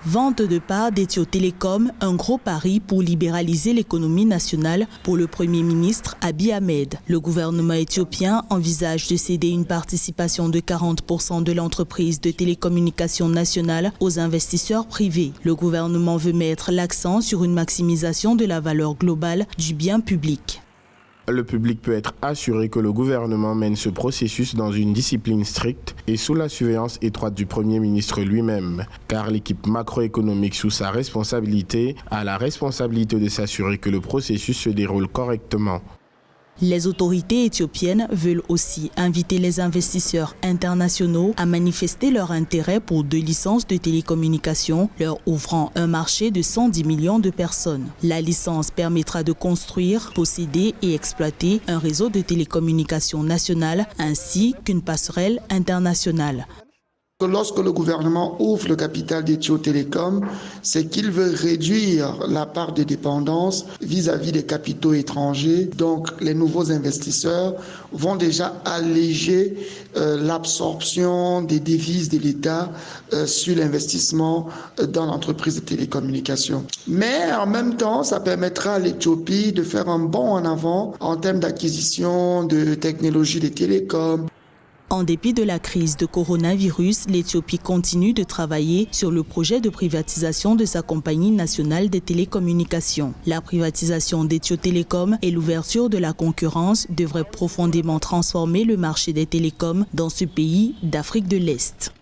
Vente de parts d'Ethio Telecom, un gros pari pour libéraliser l'économie nationale pour le Premier ministre Abiy Ahmed. Le gouvernement éthiopien envisage de céder une participation de 40% de l'entreprise de télécommunications nationale aux investisseurs privés. Le gouvernement veut mettre l'accent sur une maximisation de la valeur globale du bien public. Le public peut être assuré que le gouvernement mène ce processus dans une discipline stricte et sous la surveillance étroite du Premier ministre lui-même, car l'équipe macroéconomique sous sa responsabilité a la responsabilité de s'assurer que le processus se déroule correctement. Les autorités éthiopiennes veulent aussi inviter les investisseurs internationaux à manifester leur intérêt pour 2 licences de télécommunications, leur ouvrant un marché de 110 millions de personnes. La licence permettra de construire, posséder et exploiter un réseau de télécommunications national ainsi qu'une passerelle internationale. Lorsque le gouvernement ouvre le capital d'Ethio Telecom, c'est qu'il veut réduire la part de dépendance vis-à-vis des capitaux étrangers. Donc, les nouveaux investisseurs vont déjà alléger l'absorption des devises de l'État sur l'investissement dans l'entreprise de télécommunications. Mais en même temps, ça permettra à l'Éthiopie de faire un bond en avant en termes d'acquisition de technologies de télécom. En dépit de la crise de coronavirus, l'Éthiopie continue de travailler sur le projet de privatisation de sa compagnie nationale des télécommunications. La privatisation d'Ethio Telecom et l'ouverture de la concurrence devraient profondément transformer le marché des télécoms dans ce pays d'Afrique de l'Est.